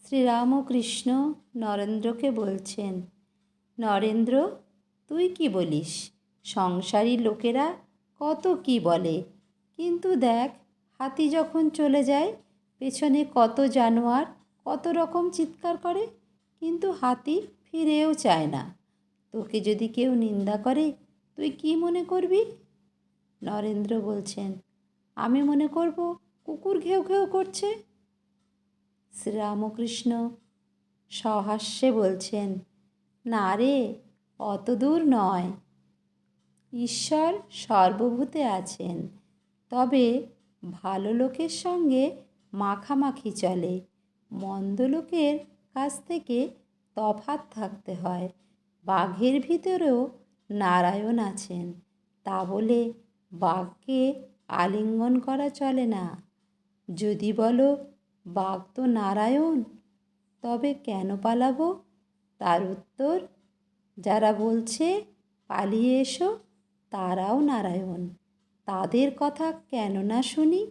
শ্রীরামকৃষ্ণ নরেন্দ্রকে বলছেন, নরেন্দ্র, তুই কি বলিস? সংসারী লোকেরা কত কি বলে, কিন্তু দেখ, হাতি যখন চলে যায় পেছনে কত জানোয়ার কত রকম চিৎকার করে, কিন্তু হাতি ফিরেও চায় না। তোকে যদি কেউ নিন্দা করে তুই কি মনে করবি? নরেন্দ্র বলছেন, আমি মনে করব কুকুর ঘেউ ঘেউ করছে। শ্রীরামকৃষ্ণ সহাস্যে বলছেন, না রে, অত দূর নয়। ঈশ্বর সর্বভূতে আছেন, তবে ভালো লোকের সঙ্গে মাখামাখি চলে, মন্দ লোকের কাছ থেকে তফাৎ থাকতে হয়। বাঘের ভিতরেও নারায়ণ আছেন, তা বলে বাঘকে আলিঙ্গন করা চলে না। যদি বলো বাঘ তো নারায়ণ, তবে কেন পালাবো? তার উত্তর, যারা বলছে পালিয়ে এসো তারাও নারায়ণ, তাদের কথা কেন না শুনি?